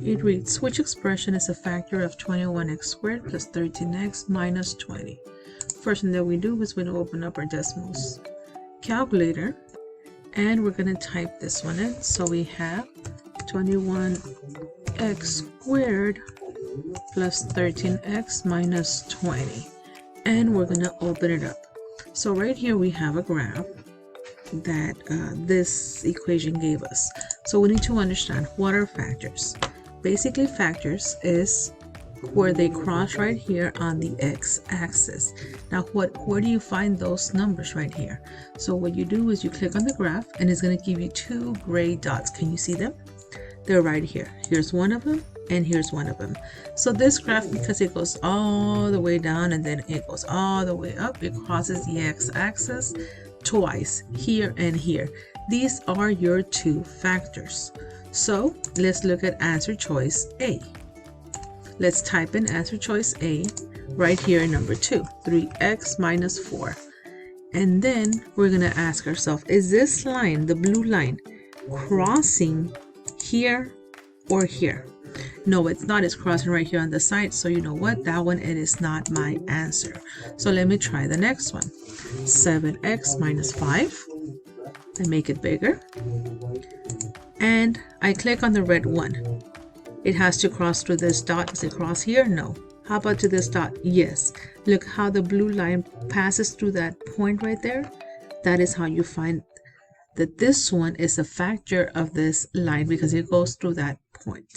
It reads, which expression is a factor of 21x squared plus 13x minus 20? First thing that we do is we're going to open up our decimals calculator and we're going to type this one in. So we have 21x squared plus 13x minus 20. And we're going to open it up. So right here we have a graph that this equation gave us. So we need to understand what are factors. Basically, factors is where they cross right here on the x-axis. Now where do you find those numbers right here? So what you do is you click on the graph and it's going to give you two gray dots. Can you see them? They're right here. Here's one of them and here's one of them. So this graph, because it goes all the way down and then it goes all the way up, it crosses the x-axis twice, here and here. These are your two factors. So let's look at answer choice A. Let's type in answer choice A right here in number 2, 3x minus 4. And then we're going to ask ourselves, is this line, the blue line, crossing here or here? No, it's not. It's crossing right here on the side. So you know what? That one, it is not my answer. So let me try the next one. 7x minus 5. I make it bigger. And I click on the red one. It has to cross through this dot. Does it cross here? No. How about to this dot? Yes. Look how the blue line passes through that point right there. That is how you find that this one is a factor of this line because it goes through that point.